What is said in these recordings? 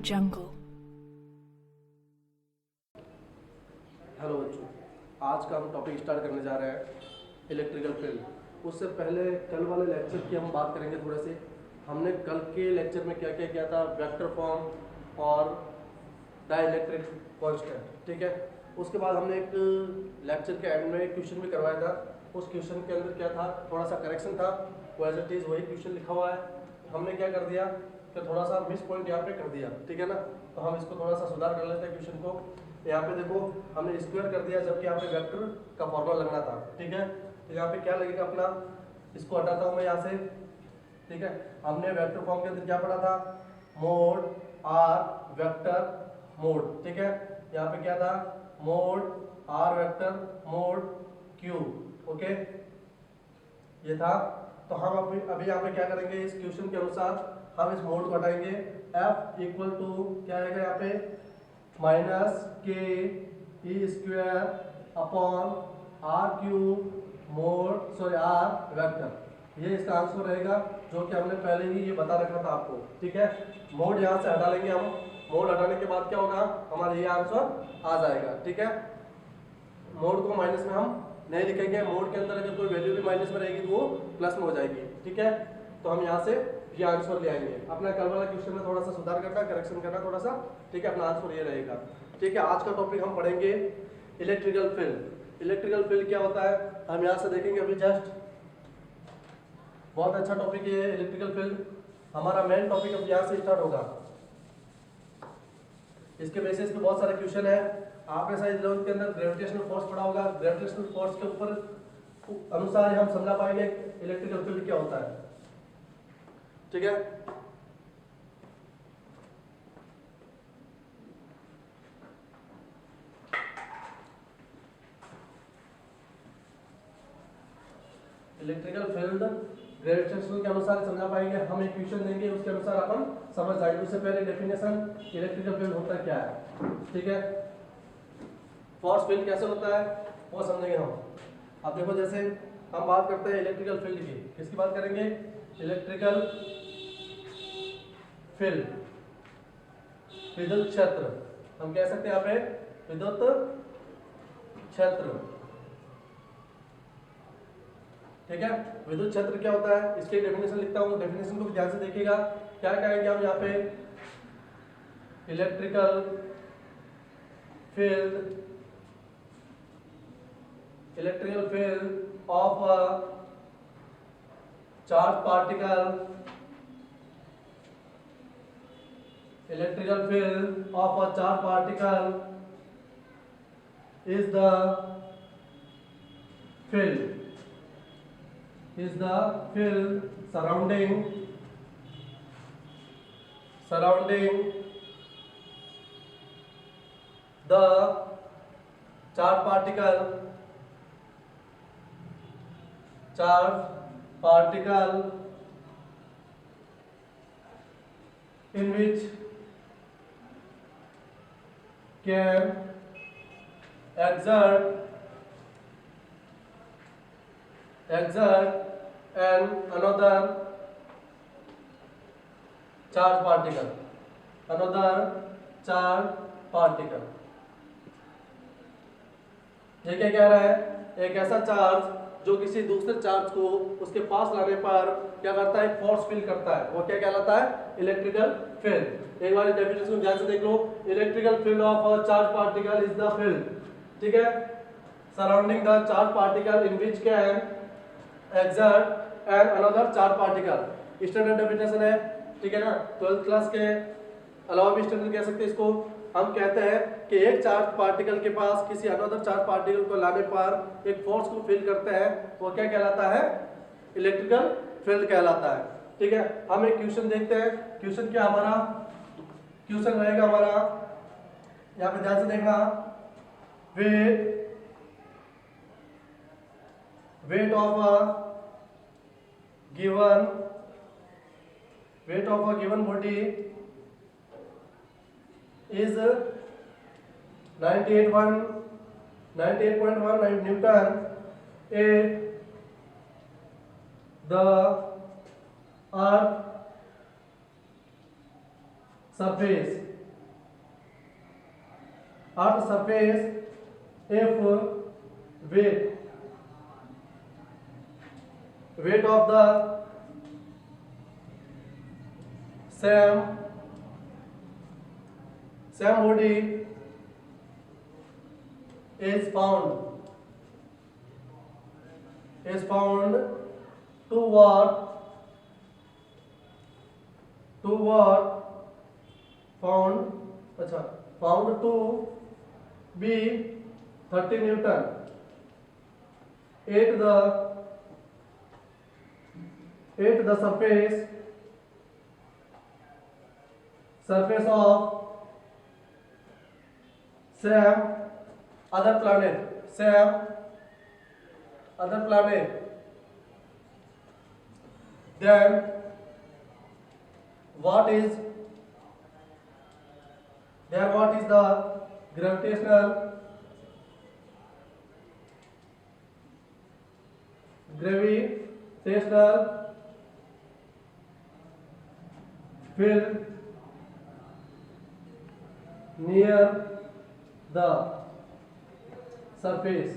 jungle. Hello बच्चों, आज का हम टॉपिक स्टार्ट करने जा रहे हैं इलेक्ट्रिकल फील्ड। उससे पहले कल वाले लेक्चर की हम बात करेंगे थोड़े से। हमने कल के लेक्चर में क्या क्या किया था, वेक्टर फॉर्म और डाइलेक्ट्रिक कांस्टेंट, ठीक है। उसके बाद हमने एक लेक्चर के एंड में एक क्वेश्चन भी करवाया था। उस क्वेश्चन के अंदर क्या था, थोड़ा सा करेक्शन था। वो एज इट इज वही क्वेश्चन लिखा हुआ है, हमने क्या कर दिया कि थोड़ा सा मिस पॉइंट यहाँ पे कर दिया, ठीक है ना। तो हम इसको थोड़ा सा सुधार कर लेते हैं क्वेश्चन को। यहाँ पे देखो हमने स्क्वायर कर दिया, जबकि यहाँ पे वेक्टर का फॉर्मूला लगना था, ठीक है। तो यहाँ पे क्या लगेगा अपना, इसको हटाता हूँ मैं यहाँ से, ठीक है। हमने वेक्टर फॉर्म के अंदर क्या पढ़ा था, मोड आर वेक्टर मोड, ठीक है। यहाँ पे क्या था, mod R vector mod Q, okay, ये था। तो हम अभी यहाँ पे क्या करेंगे, इस क्वेश्चन के अनुसार हम इस मोड को हटाएंगे। F इक्वल टू क्या आएगा यहाँ पे, minus k e square upon r cube mod sorry r vector, ये इसका आंसर रहेगा, जो कि हमने पहले ही ये बता रखा था आपको, ठीक है। मोड यहाँ से हटा लेंगे हम। मोड हटाने के बाद क्या होगा, हमारा ये आंसर आ जाएगा, ठीक है। मोड को माइनस में हम नहीं लिखेंगे, मोड के अंदर अगर कोई वैल्यू भी माइनस में रहेगी तो वो प्लस में हो जाएगी, ठीक है। तो हम यहाँ से ये आंसर ले आएंगे। अपना कल वाला क्वेश्चन में थोड़ा सा सुधार करना, करेक्शन करना थोड़ा सा, ठीक है। अपना आंसर ये रहेगा, ठीक है। आज का टॉपिक हम पढ़ेंगे इलेक्ट्रिकल फील्ड। इलेक्ट्रिकल फील्ड क्या होता है हम यहाँ से देखेंगे अभी जस्ट। बहुत अच्छा टॉपिक है इलेक्ट्रिकल फील्ड। हमारा मेन टॉपिक अब यहाँ से स्टार्ट होगा। इसके बेसिस पे बहुत सारे क्वेश्चन है। आपने शायद 11th के अंदर ग्रेविटेशनल फोर्स पढ़ा होगा। ग्रेविटेशनल फोर्स के ऊपर अनुसार हम समझा पाएंगे इलेक्ट्रिकल फील्ड क्या होता है, ठीक है। इलेक्ट्रिकल फील्ड ग्रेविटेशनल के अनुसार समझा पाएंगे। हम एक क्वेश्चन देंगे, उसके अनुसार अपन समझ जाएंगे। उससे पहले डेफिनेशन इलेक्ट्रिकल फील्ड होता क्या है, ठीक है। फोर्स फील्ड कैसे होता है वो समझेंगे हम। अब देखो जैसे हम बात करते हैं इलेक्ट्रिकल फील्ड की, किसकी बात करेंगे, इलेक्ट्रिकल फील्ड, विद्युत क्षेत्र। हम कह सकते हैं यहाँ पे विद्युत क्षेत्र, ठीक है। विद्युत क्षेत्र क्या होता है, इसकी डेफिनेशन लिखता हूँ। डेफिनेशन को भी ध्यान से देखिएगा। क्या कहेंगे हम यहाँ पे, electrical field, electrical field of a charge particle, electrical field of a charge particle is the field surrounding the charge particle in which can exert and another charge particle, ये क्या कह रहा है, एक ऐसा चार्ज जो किसी दूसरे चार्ज को उसके पास लाने पर क्या करता है, फोर्स फील करता है, वो क्या कहलाता है, इलेक्ट्रिकल फील्ड। एक बार डेफिनेशन को ध्यान से देख लो। Electrical field of a charge particle is the field, ठीक है, surrounding the charge particle in which can exert and another charge particle. Standard definition है, ठीक है ना। 12th क्लास के अलावा भी स्टैंडर्ड कह सकते हैं इसको। हम कहते हैं कि एक चार्ज पार्टिकल के पास किसी अनदर चार्ज पार्टिकल को लाने पर एक फोर्स को फील करते हैं, वो क्या कहलाता है, इलेक्ट्रिकल फील्ड कहलाता है, ठीक है। हम एक क्वेश्चन देखते हैं। क्वेश्चन क्या हमारा, क्वेश्चन रहेगा हमारा, यहाँ पे ध्यान से देखना, weight of a given body is 98.1 Newton at the earth surface, earth surface if weight of the same body is found to what found to be 30 Newton at the surface of same other planet, then what is the gravitational field near the surface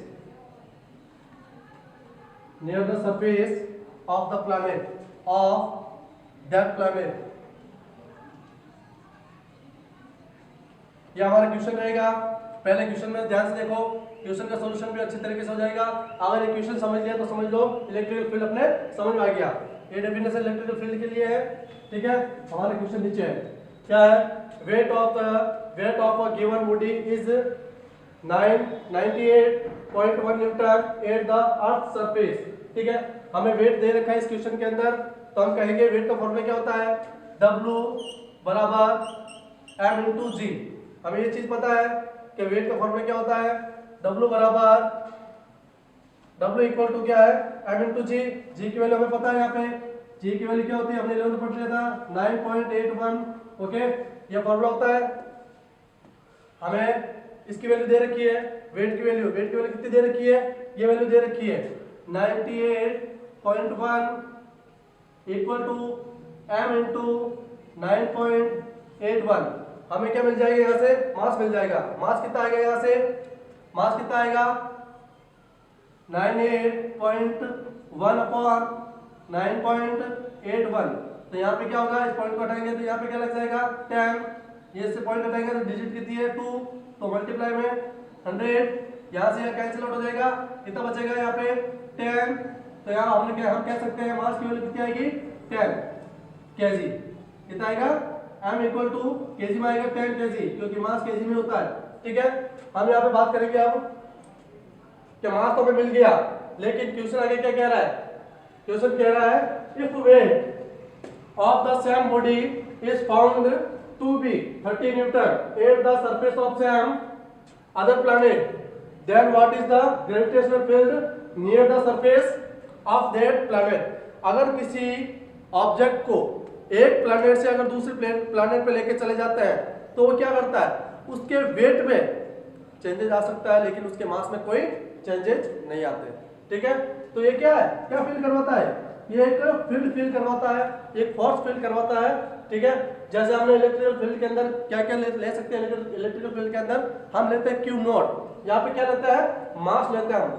of the planet, of that planet. ये हमारा question रहेगा। पहले question में ध्यान से देखो, question का solution भी अच्छे तरीके से हो जाएगा। अगर ये क्वेश्चन समझ लिया तो समझ लो इलेक्ट्रिकल फील्ड अपने समझ में आ गया। ये डेफिनेशन इलेक्ट्रिकल फील्ड के लिए है, ठीक है। हमारा क्वेश्चन नीचे है, क्या है? Weight of a given body is 98.1 Newton at the earth surface, ठीक है। हमें वेट दे रखा है इस क्वेश्चन के अंदर, तो हम कहेंगे वेट का फॉर्मूला क्या होता है? W बराबर m इंटू जी। हमें ये चीज पता है कि वेट का फॉर्मूला क्या होता है? W इक्वल टू क्या है? m इंटू जी। जी की वैल्यू हमें पता है, यहाँ पे जी की वैल्यू क्या होती है? हमने 11 पढ़ लिया था, 9.81। ओके, ये फॉर्मूला होता है। हमें इसकी वैल्यू दे रखी है, वेट की वैल्यू कितनी दे रखी है? ये वैल्यू दे रखी है 98.1 इक्वल टू m इंटू 9.81। हमें क्या मिल जाएगा यहाँ से? मास मिल जाएगा। मास कितना आएगा यहाँ से? मास कितना आएगा? 98.1 अपॉन 9.81। तो यहाँ पे क्या होगा? इस पॉइंट को हटाएंगे तो यहाँ पे क्या लग जाएगा? 10। ये से पॉइंट हटाएंगे तो डिजिट कितनी है? 2। तो मल्टीप्लाई में 100, यहाँ से यहाँ कैंसिल आउट हो जाएगा। कितना बचेगा यहाँ पे? 10। तो यहाँ हम कह सकते हैं मास की वैल्यू कितनी आएगी? 10 केजी। कितना आएगा? m इक्वल टू केजी में आएगा 10 केजी, क्योंकि मास केजी में होता है, ठीक है। हम यहाँ पे बात करेंगे अब कि मास तो हमें मिल गया, लेकिन क्वेश्चन आगे क्या कह रहा है? क्वेश्चन कह रहा है if weight of the same body is found to be 30 newton at the surface of same other planet, then what is the gravitational field near the surface of that planet. अगर किसी object को एक planet से अगर दूसरे planet पे लेके चले जाते हैं तो वो क्या करता है? उसके वेट में चेंजेस आ सकता है, लेकिन उसके मास में कोई चेंजेस नहीं आते, ठीक है। तो ये क्या है? क्या फील करवाता है? ये एक फील्ड फील करवाता है, एक फोर्स फील करवाता है, ठीक है। जैसे हमने इलेक्ट्रिकल फील्ड के अंदर क्या क्या ले सकते हैं? इलेक्ट्रिकल फील्ड के अंदर हम लेते हैं Q नॉट। यहाँ पे क्या लेता है? मास लेते हैं हम।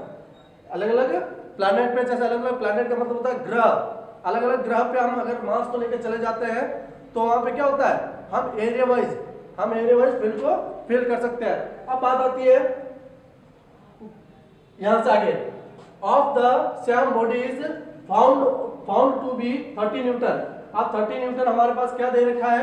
अलग अलग प्लैनेट पे, जैसे अलग अलग प्लैनेट का मतलब होता है ग्रह, अलग अलग ग्रह पे हम अगर मास को लेकर चले जाते हैं तो वहां पे क्या होता है? हम एरिया वाइज फील्ड को फील कर सकते हैं। अब बात आती है यहां से आगे, of the same body is found to be 30 newton. अब 30 न्यूटन हमारे पास क्या दे रखा है?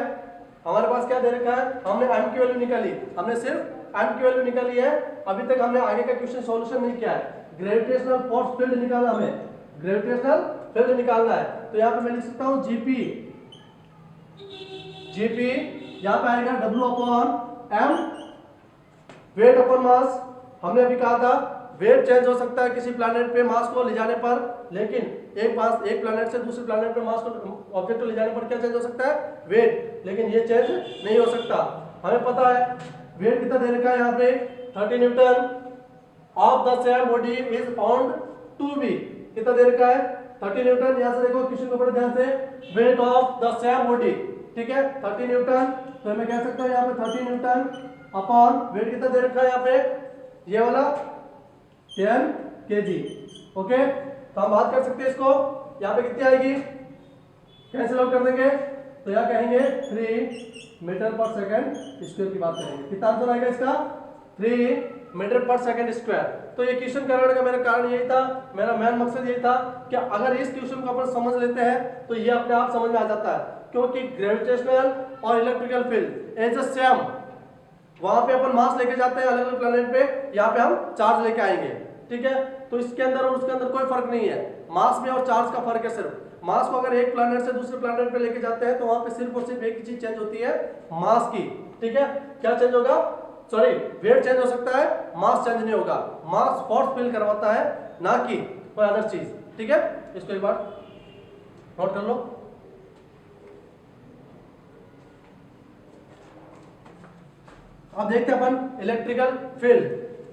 हमने m की वैल्यू निकाली, हमने सिर्फ m की वैल्यू निकाली है। अभी तक हमने आगे का क्वेश्चन सॉल्यूशन नहीं किया है। ग्रेविटेशनल फोर्स फील्ड निकालना, हमें ग्रेविटेशनल फील्ड निकालना है। तो यहाँ पे मैं लिख सकता हूँ जीपी यहाँ पे आएगा W upon m, weight upon mass. हमने अभी कहा था वेट चेंज हो सकता है किसी प्लैनेट पे मास को ले जाने पर, लेकिन एक प्लैनेट से दूसरे प्लैनेट पे मास को ऑब्जेक्ट को ले जाने पर क्या चेंज हो सकता है? वेट। लेकिन ये चेंज नहीं हो सकता। हमें पता है वेट कितना दे रखा है यहाँ पे? 30 newton. Of the same body is found to be, कितना दे रखा है? 30 न्यूटन। यहाँ से देखो क्वेश्चन को बड़े ध्यान से, wait of the same body, ठीक है, 30 न्यूटन। तो मैं कह सकता हूँ यहाँ पे 30 न्यूटन अपॉन वेट कितना दे रखा है यहाँ पे, ये वाला 10 kg। ओके, तो हम बात कर सकते हैं इसको, यहाँ पे कितनी आएगी, कैंसिल आउट कर देंगे तो यहाँ कहेंगे 3 मीटर पर सेकंड स्क्वायर की बात करेंगे। कितना आंसर आएगा इसका, 3 मीटर पर सेकंड स्क्वायर। तो ये क्वेश्चन कराने का मेरा कारण यही था, मेरा मेन मकसद यही था कि अगर इस क्वेश्चन को अपन समझ लेते हैं तो ये अपने आप समझ में आ जाता है, क्योंकि ग्रेविटेशनल और electrical field as a same, वहां पे अपन मास लेके जाते हैं अलग अलग प्लेनेट पे, यहाँ पे हम चार्ज लेके आएंगे। ठीक है, तो इसके अंदर और उसके अंदर कोई फर्क नहीं है, मास में और चार्ज का फर्क है सिर्फ। मास को अगर एक प्लेनेट से दूसरे प्लेनेट पे लेके जाते हैं तो वहां पे सिर्फ और सिर्फ एक ही चीज चेंज होती है, मास की। ठीक है, क्या चेंज होगा, सॉरी वेट चेंज हो सकता है, मास चेंज नहीं होगा। मास फोर्स फील करवाता है, ना कि कोई अदर चीज। ठीक है, इसको एक बार नोट कर लो। अब देखते हैं अपन इलेक्ट्रिकल फील्ड,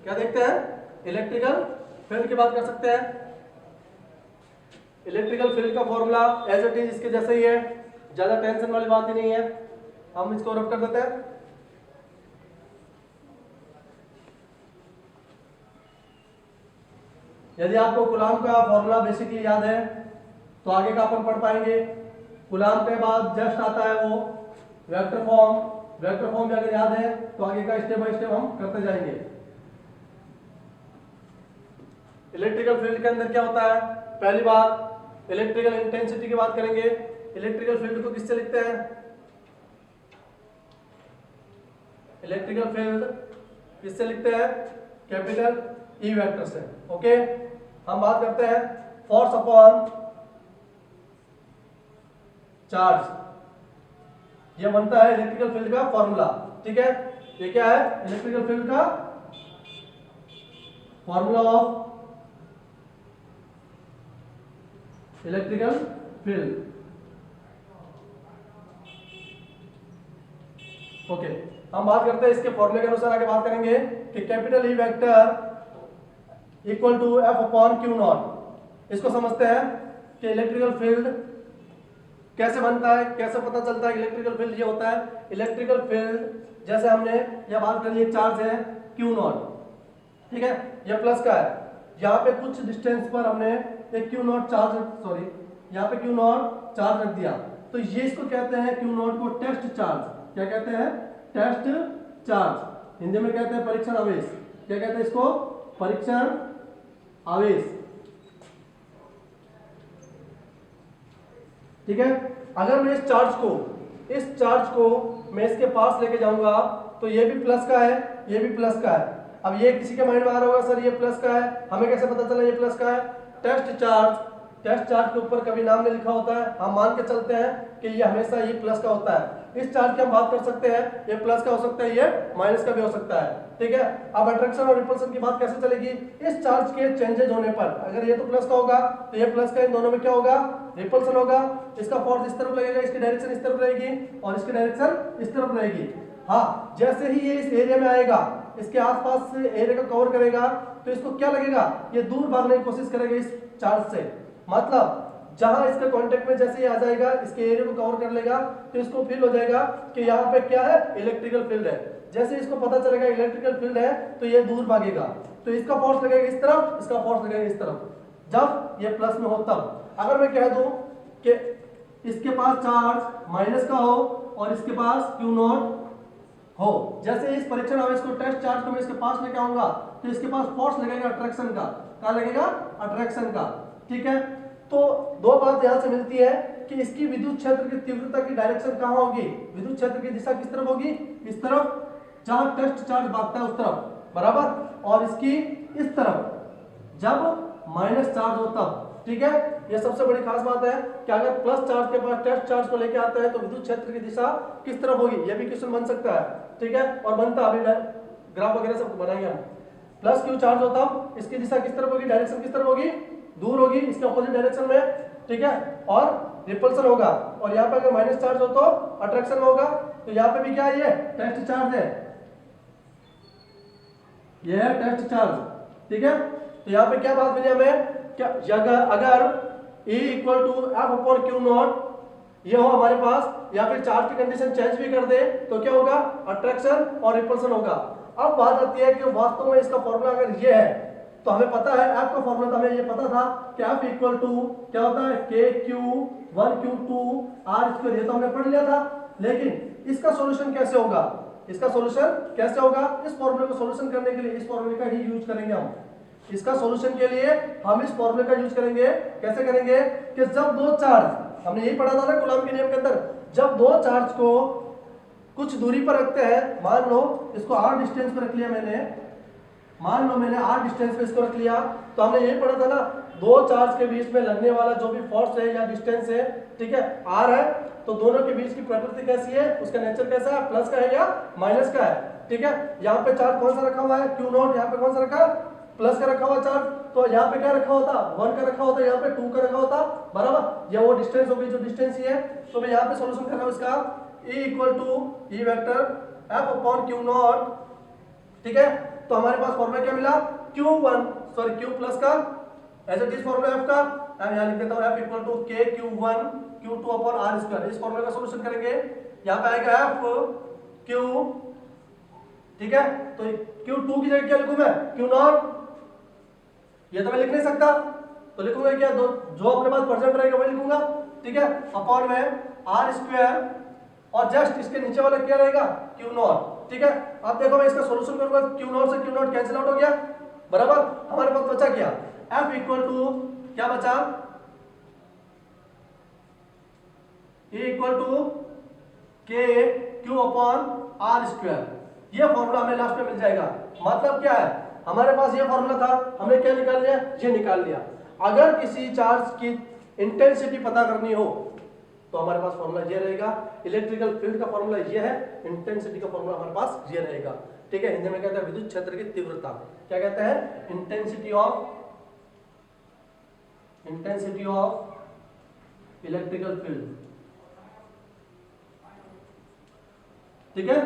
क्या देखते हैं, इलेक्ट्रिकल फील्ड की बात कर सकते हैं। इलेक्ट्रिकल फील्ड का फॉर्मूला एज इट इज इसके जैसा ही है, ज्यादा टेंशन वाली बात ही नहीं है, हम इसको रफ कर देते हैं। यदि आपको कूलाम का फॉर्मूला बेसिकली याद है तो आगे का अपन पढ़ पाएंगे। कूलाम के बाद जस्ट आता है वो वेक्टर फॉर्म, वेक्टर फॉर्म भी अगर याद है तो आगे का स्टेप बाय स्टेप हम करते जाएंगे। इलेक्ट्रिकल फील्ड के अंदर क्या होता है, पहली बात इलेक्ट्रिकल इंटेंसिटी की बात करेंगे। इलेक्ट्रिकल फील्ड को किससे लिखते हैं, इलेक्ट्रिकल फील्ड किससे लिखते हैं, कैपिटल ई वेक्टर से। ओके, हम बात करते हैं फोर्स अपॉन चार्ज, ये बनता है इलेक्ट्रिकल फील्ड का फॉर्मूला। ठीक है, ये क्या है, इलेक्ट्रिकल फील्ड का formula of electrical field. Okay, हम बात करते हैं इसके फॉर्मूले के अनुसार, आगे बात करेंगे कि capital E vector equal to F upon Q naught. इसको समझते हैं कि इलेक्ट्रिकल फील्ड कैसे बनता है, कैसे पता चलता है इलेक्ट्रिकल फील्ड ये होता है। इलेक्ट्रिकल फील्ड जैसे हमने यह बात करी, एक चार्ज है क्यू नॉट, ठीक है, यह प्लस का है, यहाँ पे कुछ डिस्टेंस पर हमने एक क्यू नॉट चार्ज, सॉरी यहाँ पे क्यू नॉट चार्ज रख दिया, तो ये इसको कहते हैं क्यू नॉट को टेस्ट चार्ज। क्या कहते हैं, टेस्ट चार्ज, हिंदी में कहते हैं परीक्षण आवेश। क्या कहते हैं इसको, परीक्षण आवेश। ठीक है, अगर मैं इस चार्ज को मैं इसके पास लेके जाऊंगा तो ये भी प्लस का है, ये भी प्लस का है। अब ये किसी के माइंड में आ रहा होगा, सर ये प्लस का है, हमें कैसे पता चला ये प्लस का है। टेस्ट चार्ज के ऊपर कभी नाम नहीं लिखा होता है, हम मान के चलते हैं कि ये हमेशा ये प्लस का होता है। इस चार्ज की हम बात कर सकते हैं, ये प्लस का हो सकता है, ये माइनस का भी हो सकता है। ठीक है, अब अट्रैक्शन और रिपल्शन की बात कैसे चलेगी, इस चार्ज के चेंजेज होने पर, अगर ये तो प्लस का होगा तो ये प्लस का, इन दोनों में क्या होगा, रिपल्शन होगा। इसका फोर्स इस तरफ लगेगा, इसकी डायरेक्शन इस तरफ रहेगी और इसकी डायरेक्शन इस तरफ रहेगी। हाँ, जैसे ही ये इस एरिया में आएगा, इसके आसपास से एरिया को कवर करेगा, तो इसको क्या लगेगा, ये दूर भागने की कोशिश करेगा इस चार्ज से। मतलब जहां इसके कांटेक्ट में जैसे ही आ जाएगा, इसके एरिया को कवर कर लेगा, तो इसको फील हो जाएगा कि यहाँ पे क्या है, इलेक्ट्रिकल फील्ड है। जैसे इसको पता चलेगा इलेक्ट्रिकल फील्ड है तो ये दूर भागेगा, तो इसका फोर्स लगेगा इस तरफ, इसका फोर्स लगेगा इस तरफ, जब ये प्लस में हो तब। अगर मैं कह दूं कि इसके पास चार्ज माइनस का हो और इसके पास क्यू नॉट हो, जैसे इस परीक्षण आवेश को, टेस्ट चार्ज को मैं इसके पास लेके आऊंगा तो इसके पास फोर्स लगेगा अट्रैक्शन का। क्या लगेगा, अट्रैक्शन का। ठीक है, तो दो बात यहां से मिलती है कि इसकी विद्युत क्षेत्र की तीव्रता की डायरेक्शन कहां होगी, विद्युत क्षेत्र की दिशा किस तरफ होगी, इस तरफ, जहां टेस्ट चार्ज भागता है उस तरफ, बराबर, और इसकी इस तरफ जब माइनस चार्ज हो तब। ठीक है, यह सबसे बड़ी खास बात है कि अगर प्लस चार्ज के पास टेस्ट चार्ज को लेके आता है तो विद्युत क्षेत्र की दिशा किस तरफ होगी, यह भी क्वेश्चन बन सकता है। ठीक है, और बनता, अभी ग्राफ वगैरह सब बनाएंगे हम। प्लस क्यू चार्ज हो तब इसकी दिशा किस तरफ होगी, डायरेक्शन किस तरफ होगी, दूर होगी, इसके ऑपोजिट डायरेक्शन में। ठीक है, और रिपल्सन होगा, और यहाँ पे अगर माइनस चार्ज हो तो अट्रैक्शन होगा। तो यहाँ पे भी क्या है, ये टेस्ट चार्ज है, ये है टेस्ट चार्ज। ठीक है, तो यहाँ पे क्या बात मिली हमें, क्या अगर E equal to F upon Q naught, ये हो हमारे पास, या फिर चार्ज की कंडीशन चेंज भी कर दे तो क्या होगा, अट्रैक्शन और रिपल्शन होगा। अब बात आती है कि वास्तव में इसका फॉर्मूला अगर ये है तो हमें पता है एफ का फॉर्मूला, तो हमें ये पता था कि एफ इक्वल टू क्या होता है, K Q one Q two R square, ये तो हमने पढ़ लिया था। लेकिन इसका सॉल्यूशन कैसे होगा, इसका सॉल्यूशन कैसे होगा, इस फॉर्मूले को सॉल्यूशन करने के लिए इस फॉर्मूले का ही यूज करेंगे हम। इसका सॉल्यूशन के लिए हम इस फॉर्मूले का यूज करेंगे। कैसे करेंगे कि जब दो चार्ज, हमने यही पढ़ा था ना कूलॉम के नियम के अंदर, जब दो चार्ज को कुछ दूरी पर रखते हैं, मान लो इसको r डिस्टेंस पर रख लिया मैंने, मान लो मैंने r डिस्टेंस पे इसको रख लिया, तो हमने यही पढ़ा था ना, दो चार्ज के बीच में लगने वाला जो भी फोर्स है या डिस्टेंस है, ठीक है, r है, तो दोनों के बीच की प्रकृति कैसी है, उसका नेचर कैसा है, प्लस का है या माइनस का है, ठीक है। यहाँ पे चार्ज कौन सा रखा हुआ है, क्यू नॉट, यहाँ पे कौन सा रखा है, प्लस का रखा हुआ चार्ज, तो यहाँ पे क्या रखा होता, 1 का रखा होता, यहाँ पे 2 का रखा होता, बराबर, ये वो डिस्टेंस हो गई जो डिस्टेंस ही है। तो मैं यहाँ पे सॉल्यूशन कर रहा हूँ इसका, E equal to E vector F upon Q naught, ठीक है। तो हमारे पास फॉर्मूला क्या मिला, Q1 सॉरी Q प्लस का as it is formula F का, मैं यहाँ लिख देता हूँ F इक्वल टू के Q1 Q2 upon R square. इस फॉर्मूले का सॉल्यूशन करेंगे, यहाँ पे आएगा F Q, ठीक है। तो Q2 की जगह क्या लिखूं मैं, Q नॉट, ये तो मैं लिख नहीं सकता, तो लिखूंगा क्या, जो अपने पास प्रेजेंट रहेगा वही लिखूंगा, ठीक है, अपॉन में R स्क्वायर, और जस्ट इसके नीचे वाला क्या रहेगा, Q नॉट, ठीक है। अब देखो मैं इसका सॉल्यूशन करूंगा, Q नॉट से Q नॉट कैंसिल आउट हो गया, बराबर, हमारे पास बचा क्या, F इक्वल टू क्या बचा, E इक्वल टू के Q अपॉन R स्क्वायर। ये फॉर्मूला हमें लास्ट में मिल जाएगा। मतलब क्या है, हमारे पास ये फॉर्मूला था, हमने क्या निकाल लिया, ये निकाल लिया। अगर किसी चार्ज की इंटेंसिटी पता करनी हो तो हमारे पास फॉर्मूला ये रहेगा, इलेक्ट्रिकल फील्ड का फॉर्मूला ये है, इंटेंसिटी का फॉर्मूला हमारे पास ये रहेगा, ठीक है। हिंदी में कहते हैं विद्युत क्षेत्र की तीव्रता, क्या कहते हैं, इंटेंसिटी ऑफ इलेक्ट्रिकल फील्ड, ठीक है।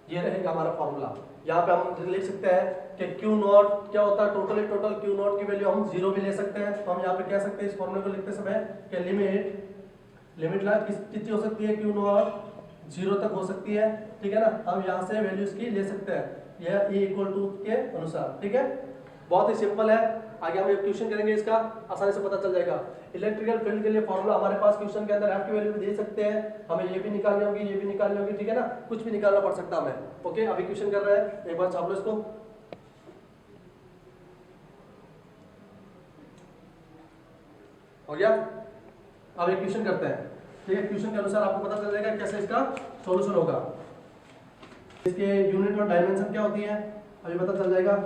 ये रहेगा हमारा फॉर्मूला। यहाँ पे हम लिख सकते हैं कि Q नॉट क्या होता है, टोटल Q नॉट की वैल्यू हम 0 भी ले सकते हैं। तो हम यहाँ पे कह सकते हैं इस फॉर्मूले को लिखते समय कि लिमिट कितनी हो सकती है, Q नॉट 0 तक हो सकती है, ठीक है ना। हम यहाँ से वैल्यू इसकी ले सकते हैं, यह E इक्वल टू के अनुसार, ठीक है। बहुत ही सिंपल है। आगे हम एक क्वेश्चन करेंगे, इसका आसानी से पता चल जाएगा। इलेक्ट्रिकल फील्ड के लिए फॉर्मूला हमारे पास क्वेश्चन के अंदर F की वैल्यू भी दे सकते हैं, हमें ये भी निकालनी होगी, ये भी निकालनी होगी, ठीक है ना, कुछ भी निकालना पड़ सकता है हमें। ओके, अभी क्वेश्चन कर रहे हैं, एक बार छाप लो इसको। हो गया, अब एक क्वेश्चन करते हैं, ठीक है। क्वेश्चन के अनुसार आपको पता चल जाएगा कैसे इसका सॉल्यूशन होगा। इसके यूनिट और डायमेंशन क्या होती है अभी पता चल जाएगा।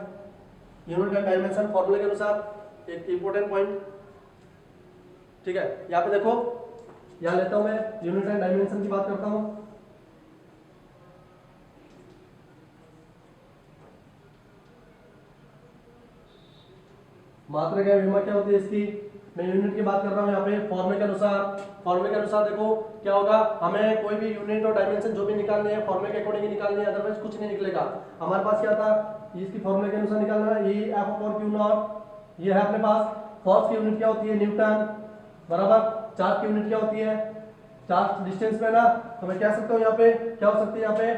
यूनिट एंड डायमेंशन फॉर्मूले के अनुसार एक इंपॉर्टेंट पॉइंट, ठीक है। यहाँ पे देखो, यहाँ लेता हूं मैं यूनिट एंड डायमेंशन की बात करता हूं। मात्रा क्या विमा क्या होती है इसकी, मैं यूनिट की बात कर रहा हूँ यहाँ पे फॉर्मूले के अनुसार देखो क्या होगा, हमें कोई भी यूनिट और डायमेंशन जो भी निकालने हैं फॉर्मूले के अकॉर्डिंग निकालने हैं, अदरवाइज कुछ नहीं निकलेगा। हमारे पास क्या था, इसकी फॉर्मूले के अनुसार निकालना है, ये F अपॉन Q नॉट, ये है अपने पास। फोर्स की यूनिट क्या होती है, न्यूटन, बराबर। चार्ज की यूनिट क्या होती है, चार्ज डिस्टेंस में ना, तो मैं कह सकता हूँ यहाँ पे क्या हो सकती है, यहाँ पे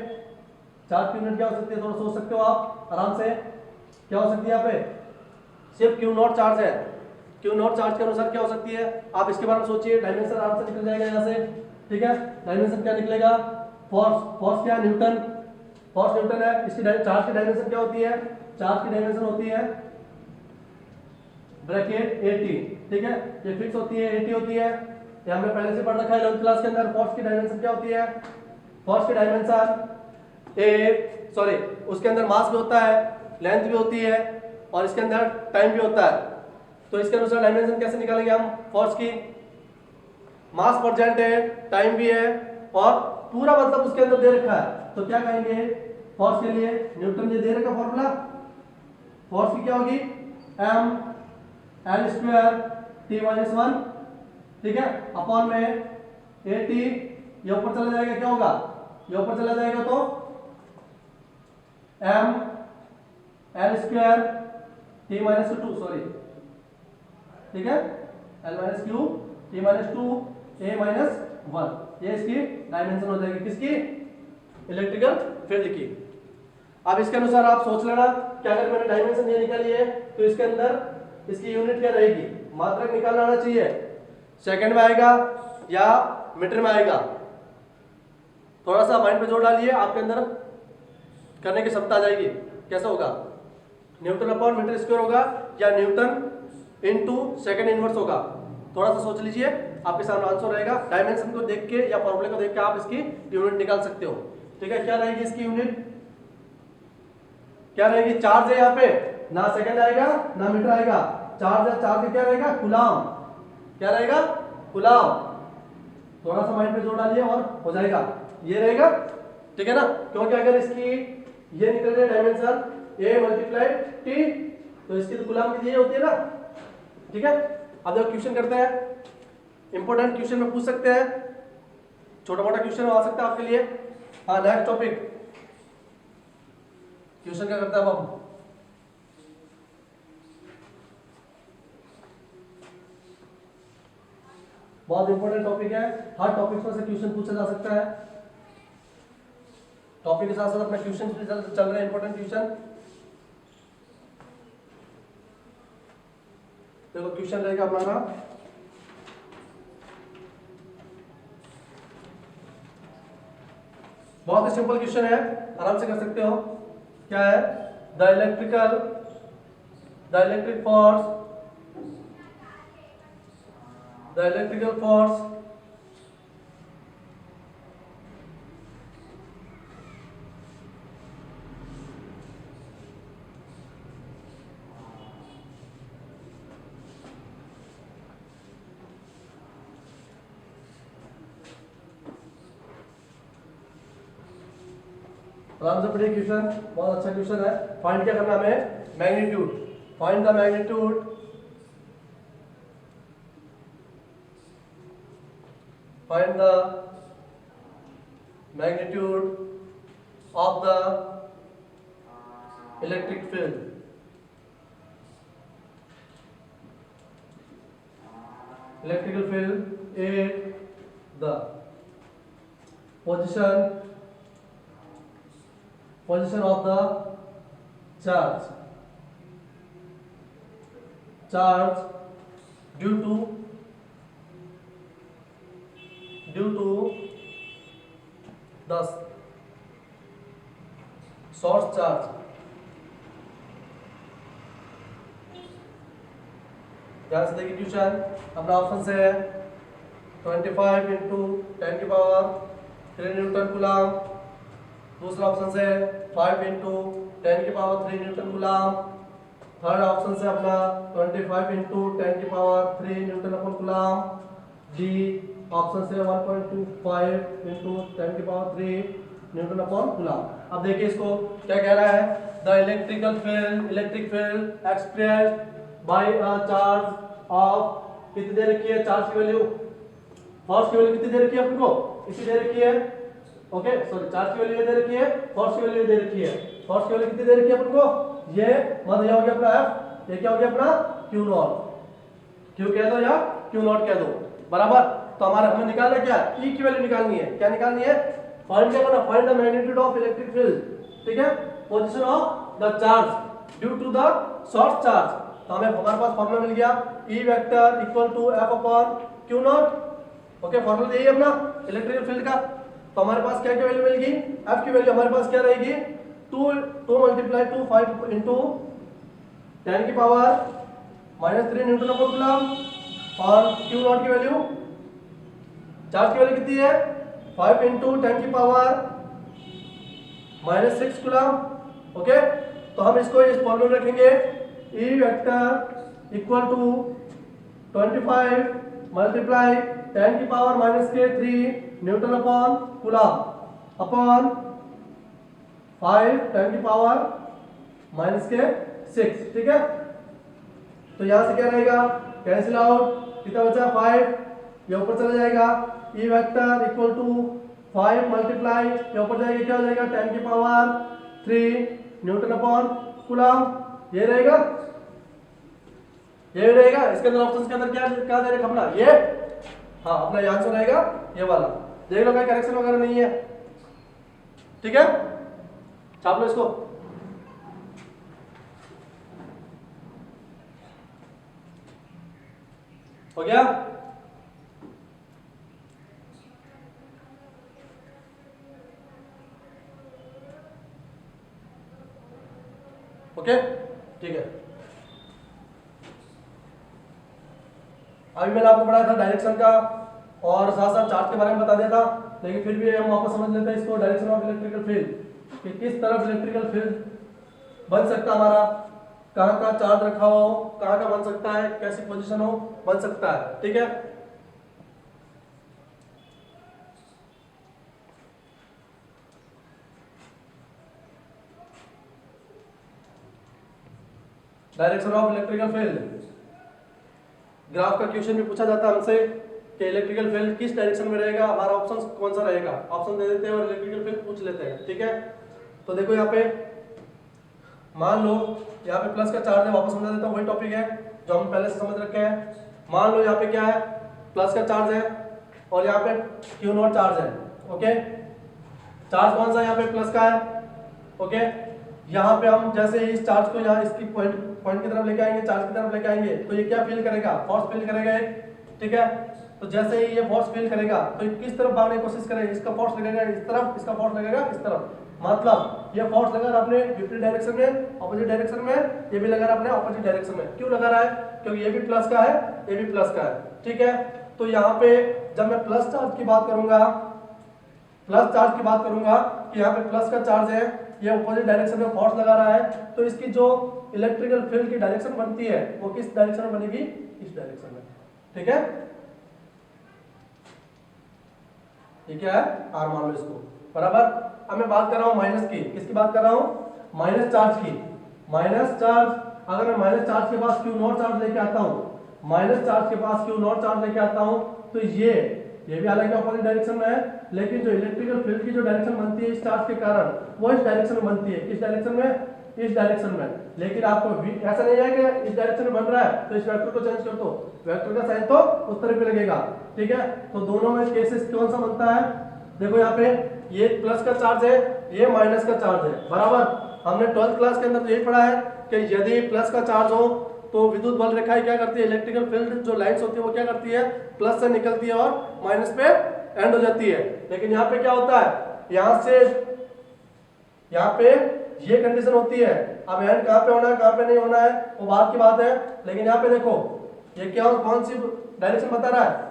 चार्ज की यूनिट क्या हो सकती है, थोड़ा सोच सकते हो आप आराम से, क्या हो सकती है यहाँ पे, सिर्फ Q नॉट चार्ज है, Q नॉट चार्ज के अनुसार क्या हो सकती है, आप इसके बारे में सोचिए। डायमेंशन आराम से निकल जाएगा यहाँ से, ठीक है। डायमेंशन क्या निकलेगा, फोर्स क्या है, न्यूटन, फोर्स न्यूटन है। इसकी चार्ज की डायमेंशन क्या होती है, चार्ज की डायमेंशन होती है ब्रैकेट 80, ठीक है, ये फिक्स होती है, 80 होती है, ये हमने पहले से पढ़ रखा है 11th क्लास के अंदर। फोर्स की डायमेंशन क्या होती है, फोर्स की डायमेंशन उसके अंदर मास भी होता है, लेंथ भी होती है, और इसके अंदर टाइम भी होता है। तो इसके अनुसार डायमेंशन कैसे निकालेंगे हम, फोर्स की, मास प्रेजेंट है, टाइम भी है, और पूरा मतलब उसके अंदर दे रखा है, तो क्या कहेंगे फोर्स के लिए, न्यूटन ये दे रखा फॉर्मूला, फोर्स की क्या होगी, m L square T minus 1, ठीक है, अपॉन में 80, ये ऊपर चला जाएगा, क्या होगा, ये ऊपर चला जाएगा तो m L square T minus 2, sorry, ठीक है, L minus Q t minus 2 a minus 1, ये इसकी डायमेंशन हो जाएगी किसकी, इलेक्ट्रिकल फील्ड की। अब इसके अनुसार आप सोच लेना कि अगर मैंने डायमेंशन ये निकाली है तो इसके अंदर इसकी यूनिट क्या रहेगी, मात्रक निकालना आना चाहिए, सेकंड में आएगा या मीटर में आएगा। थोड़ा सा माइंड पे जोर डालिए, आपके अंदर करने की क्षमता आ जाएगी। कैसा होगा, न्यूटन अपॉन मीटर स्क्वायर होगा या न्यूटन इनटू सेकंड इनवर्स होगा। थोड़ा सा सोच लीजिए, आपके सामने आंसर रहेगा। डायमेंशन को देख के या फॉर्मूले को देख के आप इसकी यूनिट निकाल सकते हो। ठीक है, क्या रहेगी इसकी यूनिट, क्या रहेगी, चार्ज है यहाँ पे, ना सेकंड आएगा ना मीटर आएगा, चार्ज है, चार्ज क्या रहेगा, कूलाम, क्या रहेगा, कूलाम। थोड़ा सा माइंड पे जोर डालिए और हो जाएगा, ये रहेगा। ठीक है ना, क्योंकि अगर इसकी ये निकल रही है डायमेंशन a मल्टीप्लाई t, तो इसकी तो कूलाम की ये होती है ना। ठीक है, अब जब क्वेश्चन करते हैं, इंपॉर्टेंट क्वेश्चन में पूछ सकते हैं, छोटा मोटा क्वेश्चन आ सकता है आपके लिए। हाँ, नेक्स्ट टॉपिक क्वेश्चन क्या करते हैं अब हम, बहुत इंपॉर्टेंट टॉपिक है, हर टॉपिक में से क्वेश्चन पूछा जा सकता है। टॉपिक के साथ साथ अपने क्वेश्चन भी चल रहे हैं, इंपॉर्टेंट क्वेश्चन। देखो क्वेश्चन रहेगा हमारा, बहुत ही सिंपल क्वेश्चन है, आराम से कर सकते हो। क्या है, द इलेक्ट्रिक फोर्स आराम से पढ़िए क्वेश्चन, बहुत अच्छा क्वेश्चन है। फाइंड क्या करना हमें, magnitude, find the magnitude, find the magnitude of the electric field, electrical field A, the position of the charge due to the source charge। ध्यान से देखिए क्वेश्चन, अपना ऑप्शन से है 25 इंटू 10 की पावर 3 न्यूटन कूलाम। दूसरा ऑप्शन से 5 into 10 की power 3 Newton coulomb. Third option से अपना 25 इंटू 10 की पावर 3 न्यूटन अपन कूलाम। डी ऑप्शन से 1.25 इंटू 10 की पावर 3 न्यूटन अपॉन कूलाम। अब देखिए इसको क्या कह रहा है, the electric field expressed by a charge of, कितनी दे रखी है चार्ज की वैल्यू, फोर्स की वैल्यू कितनी दे रखी है अपन को, इसी दे रखी है। ओके सॉरी, चार्ज की वैल्यू दे रखी है, फोर्स की वैल्यू दे रखी है। फोर्स की वैल्यू कितनी दे रखी है अपन को, ये मान लिया हो गया अपना F, ये क्या हो गया अपना Q नॉट, Q कह दो या Q नॉट कह दो, बराबर। तो हमारा हमें निकालना क्या, E की वैल्यू निकालनी है। क्या निकालनी है, फाइंड क्या करना, find the magnitude of electric field. ठीक है, position of the charge due to the source charge. तो हमें हमारे पास फॉर्मूला मिल गया, E vector equal to F upon Q naught. Okay, formula यही है अपना इलेक्ट्रिकल फील्ड का। तो हमारे पास क्या क्या वैल्यू मिलेगी, F की वैल्यू हमारे पास क्या रहेगी, 2 मल्टीप्लाई 2 5 इंटू 10 की पावर -3 न्यूटन अपॉन कूलम। और Q नॉट की वैल्यू, चार्ज की वैल्यू कितनी है, 5 इंटू 10 की पावर -6 कूलम। ओके, तो हम इसको इस फॉर्मूले में रखेंगे, E vector equal to 25 multiply 10 की power -3 newton upon coulomb upon 5 10 की पावर -6। ठीक है, तो यहां से क्या रहेगा, कैंसिल आउट, कितना बचा 5, ये ऊपर चला जाएगा। E vector equal to 5 multiply, ये ऊपर जाएगा, क्या हो जाएगा 10 की पावर 3 न्यूटन अपॉन कूलम। ये रहेगा, ये रहेगा। इसके अंदर ऑप्शन के अंदर क्या क्या दे रखा अपना, ये हाँ अपना ये आंसर रहेगा ये वाला। देख लो कोई करेक्शन वगैरह नहीं है, ठीक है, छाप लो इसको। हो गया? ओके ठीक है। अभी मैंने आपको पढ़ाया था डायरेक्शन का और साथ साथ चार्ज के बारे में बता दिया था, लेकिन फिर भी हम वापस समझ लेते हैं इसको, डायरेक्शन ऑफ इलेक्ट्रिकल फील्ड कि किस तरफ इलेक्ट्रिकल फील्ड बन सकता है हमारा, कहाँ का चार्ज रखा हो, कहाँ का बन सकता है, कैसी पोजीशन हो, बन सकता है, ठीक है। Direction of electrical field, graph का क्वेश्चन भी पूछा जाता है हमसे कि इलेक्ट्रिकल फील्ड किस डायरेक्शन में रहेगा, हमारा ऑप्शन कौन सा रहेगा, ऑप्शन दे देते हैं और इलेक्ट्रिकल फील्ड पूछ लेते हैं, ठीक है। तो देखो यहाँ पे मान लो यहाँ पे प्लस का चार्ज है, वापस समझा देता हूँ, वही टॉपिक है जो हम पहले से समझ रखे हैं। मान लो यहाँ पे क्या है, प्लस का चार्ज है और यहाँ पे क्यू नॉट चार्ज है, ओके। चार्ज कौन सा यहाँ पे प्लस का है, ओके। यहाँ पे हम जैसे इस चार्ज को यहाँ इसकी पॉइंट की तरफ लेके आएंगे, चार्ज की तरफ लेके आएंगे, तो ये क्या फील करेगा, फोर्स फील करेगा एक, ठीक है। तो जैसे ही ये फोर्स फील करेगा तो किस तरफ भागने की कोशिश करेगा, इसका फोर्स लगेगा इस तरफ, इसका फोर्स लगेगा इस तरफ, मतलब ये फोर्स लगा रहा अपने विपरीत डायरेक्शन में, ऑपोजिट डायरेक्शन में, ये भी लगा रहा अपने ऑपोजिट डायरेक्शन में। क्यों लगा रहा है, क्योंकि ये भी प्लस का है, ये भी प्लस का है, ठीक है। तो यहाँ पे जब मैं प्लस चार्ज की बात करूंगा, प्लस चार्ज की बात करूंगा कि यहाँ पे प्लस का चार्ज है, ये ऑपोजिट डायरेक्शन में फोर्स लगा रहा है, तो इसकी जो इलेक्ट्रिकल फील्ड की डायरेक्शन बनती है वो किस डायरेक्शन में बनेगी, इस डायरेक्शन में, ठीक है। ये क्या है, आर मान लो इसको, बराबर। अब मैं बात कर रहा हूं माइनस की, किसकी बात कर रहा हूं, माइनस चार्ज की। माइनस चार्ज, अगर मैं माइनस चार्ज के पास क्यू नॉट चार्ज लेके आता हूं, माइनस चार्ज के पास क्यू नॉट चार्ज लेके आता हूं, तो ये भी हालांकि ऑपोजिट डायरेक्शन में है, लेकिन जो इलेक्ट्रिकल फील्ड की जो डायरेक्शन बनती है इस चार्ज के कारण, वो इस डायरेक्शन में बनती है, किस डायरेक्शन में, इस डायरेक्शन में। लेकिन आपको ऐसा नहीं है कि इस डायरेक्शन में बन रहा है तो इस वेक्टर को चेंज कर दो, वेक्टर का साइन तो उस तरफ पे लगेगा, ठीक है। तो दोनों में केसेस कौन सा बनता है, देखो यहाँ पे ये प्लस का चार्ज है, ये माइनस का चार्ज है, बराबर। हमने 12th क्लास के अंदर तो यही पढ़ा है कि यदि प्लस का चार्ज हो तो विद्युत बल रेखाएं क्या करती है, इलेक्ट्रिकल फील्ड जो लाइंस होती है वो क्या करती है, प्लस से निकलती है और माइनस पे एंड हो जाती है। लेकिन यहाँ पे क्या होता है, यहाँ से यहाँ पे ये कंडीशन होती है, अब एंड कहाँ पे होना है कहाँ पे नहीं होना है वो बात की बात है। लेकिन यहाँ पे देखो ये क्या, कौन सी डायरेक्शन बता रहा है,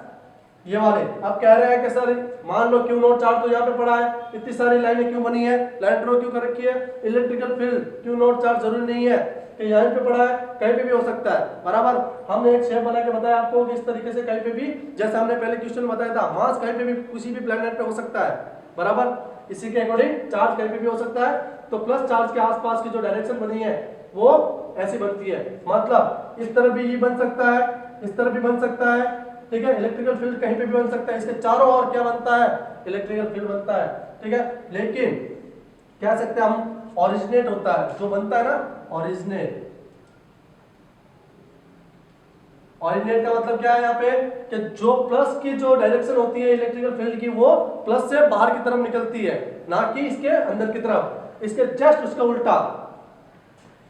ये वाले। अब कह रहे हैं कि सर मान लो क्यू नॉट चार्ज तो यहाँ पे पड़ा है, इतनी सारी लाइनें क्यों बनी है, लाइन ड्रॉ क्यों कर रखी है, electrical field Q not charge जरूरी नहीं है कि यहाँ पे पड़ा है, कहीं पे भी हो सकता है, बराबर। हमने एक शेप बना के बताया आपको कि इस तरीके से कहीं पे भी, जैसे हमने पहले क्वेश्चन बताया था, मास कहीं पे भी किसी भी प्लेनेट पे हो सकता है, बराबर। इसी के अकॉर्डिंग चार्ज कहीं पे भी हो सकता है। तो प्लस चार्ज के आसपास की जो डायरेक्शन बनी है वो ऐसी बनती है, मतलब इस तरफ भी ये बन सकता है, इस तरफ भी बन सकता है, ठीक है। इलेक्ट्रिकल फील्ड कहीं पे भी बन सकता है, इसके चारों ओर क्या बनता है, इलेक्ट्रिकल फील्ड बनता है, ठीक है। लेकिन कह सकते हैं हम ओरिजिनेट होता है, जो बनता है ना ओरिजिनेट। ओरिजिनेट का मतलब क्या है यहाँ पे कि जो प्लस की जो डायरेक्शन होती है इलेक्ट्रिकल फील्ड की वो प्लस से बाहर की तरफ निकलती है, ना कि इसके अंदर की तरफ, इसके जस्ट उसका उल्टा।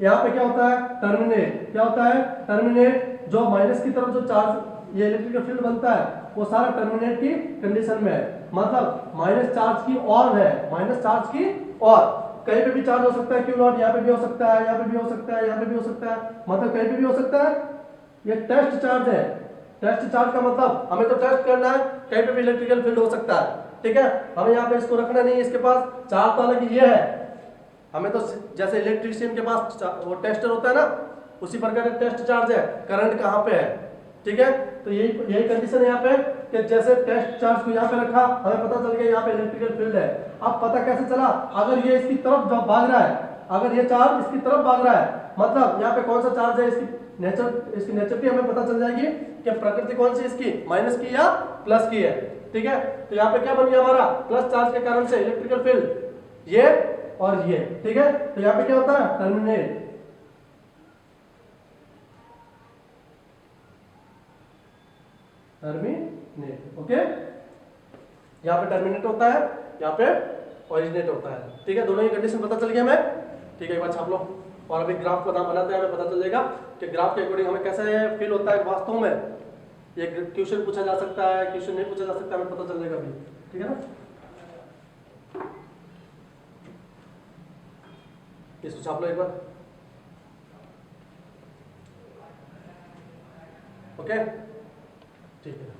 यहाँ पे क्या होता है, टर्मिनेट। क्या होता है, टर्मिनेट। जो माइनस की तरफ जो चार्ज ये इलेक्ट्रिकल फील्ड बनता है वो सारा टर्मिनेट की कंडीशन में है, मतलब माइनस चार्ज की और है, माइनस चार्ज की और कहीं पे भी चार्ज हो सकता है, क्यू नॉट यहाँ पे भी हो सकता है, यहाँ पे भी हो सकता है, यहाँ पे भी हो सकता है, मतलब कहीं पे भी हो सकता है। ये टेस्ट चार्ज है, टेस्ट चार्ज का मतलब हमें तो टेस्ट करना है, कहीं पे भी इलेक्ट्रिकल फील्ड हो सकता है, ठीक है। हमें यहाँ पे इसको रखना नहीं है, इसके पास चार्ज तो हालांकि ये है, हमें तो जैसे इलेक्ट्रिशियन के पास वो टेस्टर होता है ना, उसी प्रकार का टेस्ट चार्ज है, करंट कहाँ पे है, ठीक है। तो यही कंडीशन है यहाँ पे कि जैसे टेस्ट चार्ज को यहाँ पे रखा, हमें पता चल गया यहाँ पे इलेक्ट्रिकल फील्ड है। अब पता कैसे चला, अगर ये इसकी तरफ भाग रहा है, अगर ये चार्ज इसकी तरफ भाग रहा है, मतलब यहाँ पे कौन सा चार्ज है, इसकी नेचर की हमें पता चल जाएगी कि प्रकृति कौन सी इसकी, माइनस की या प्लस की है, ठीक है। तो यहाँ पे क्या बन गया हमारा, प्लस चार्ज के कारण से इलेक्ट्रिकल फील्ड ये और ये, ठीक है। तो यहाँ पे क्या होता है, टर्मिनेट। Terminate net. ओके, यहाँ पे टर्मिनेट होता है, यहाँ पे ओरिजिनेट होता है। ठीक है, दोनों ही कंडीशन पता चल गया हमें। ठीक है, एक बार छाप लो। और अभी ग्राफ को बनाते हैं, हमें पता चल जाएगा कि ग्राफ के अकॉर्डिंग हमें कैसे फील होता है वास्तव में। ये क्वेश्चन पूछा जा सकता है, क्वेश्चन नहीं पूछा जा सकता, हमें पता चल जाएगा अभी। ठीक है ना, इसको छाप लो एक बार। ओके, ठीक है।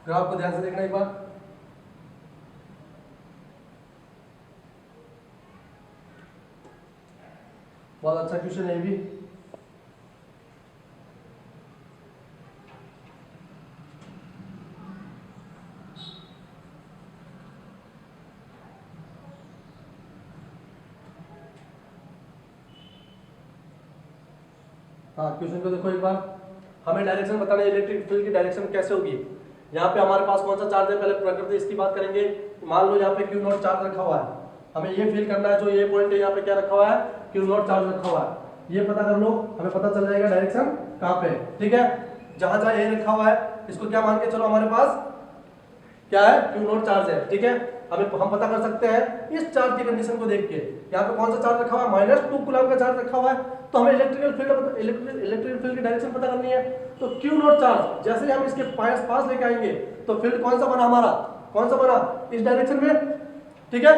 ग्राफ को ध्यान से देखना एक बार। बहुत अच्छा क्वेश्चन है ये भी। हाँ, क्वेश्चन को देखो एक बार। हमें डायरेक्शन बताना है, इलेक्ट्रिक फील्ड की डायरेक्शन कैसे होगी। यहाँ पे हमारे पास कौन सा चार्ज है, पहले प्रकृति इसकी बात करेंगे। मान लो यहाँ पे क्यू नॉट चार्ज रखा हुआ है, हमें ये फील करना है, जो ये पॉइंट है यहाँ पे क्या रखा हुआ है, क्यू नॉट चार्ज रखा हुआ है। ये पता कर लो, हमें पता चल जाएगा डायरेक्शन कहाँ पे। ठीक है, जहां जहां ये रखा हुआ है इसको क्या मान के चलो, हमारे पास क्या है, क्यू नॉट चार्ज है। ठीक है, हम पता कर सकते हैं इस चार्ज की कंडीशन को देख के। यहाँ पे कौन सा चार्ज रखा हुआ है, -2 कूलम का चार्ज रखा हुआ है। तो हमें इलेक्ट्रिकल फील्ड की डायरेक्शन पता करनी है। तो क्यू नॉट चार्ज जैसे ही हम इसके पास लेके आएंगे तो फील्ड कौन सा बना हमारा, कौन सा बना, इस डायरेक्शन में। ठीक है,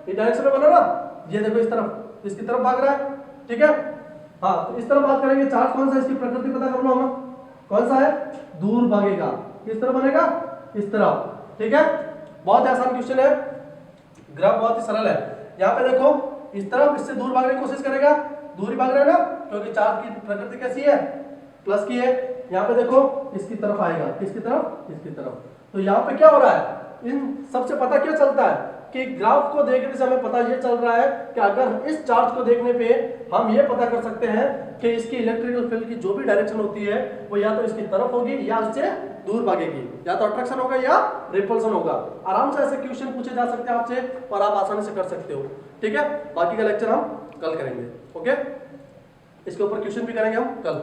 इस डायरेक्शन में बना ना, ये देखो इस तरफ, इसकी तरफ भाग रहा है। ठीक है, हाँ, तो इस तरफ बात करेंगे, चार्ज कौन सा, इसकी प्रकृति पता कर लो हमें, कौन सा है, दूर भागेगा। किस तरफ बनेगा, इस तरफ। ठीक है, बहुत आसान क्वेश्चन है, ग्राफ बहुत ही सरल है। यहाँ पे देखो इस तरफ इससे दूर भागने की कोशिश करेगा, दूर ही भाग रहा है ना, क्योंकि चार्ज की प्रकृति कैसी है, प्लस की है। यहाँ पे देखो इसकी तरफ आएगा, किसकी तरफ, इसकी तरफ। तो यहाँ पे क्या हो रहा है, इन सबसे पता क्या चलता है कि ग्राफ को देखने से हमें पता ये चल रहा है कि अगर इस चार्ज को देखने पे हम ये पता कर सकते हैं कि इसकी इलेक्ट्रिकल फील्ड की जो भी डायरेक्शन होती है वो या तो इसकी तरफ होगी या उससे दूर भागेगी, या तो अट्रैक्शन होगा या रिपल्शन होगा। आराम से ऐसे क्वेश्चन पूछे जा सकते हैं आपसे और आप आसानी से कर सकते हो। ठीक है, बाकी का लेक्चर हम कल करेंगे। ओके, इसके ऊपर क्वेश्चन भी करेंगे हम कल।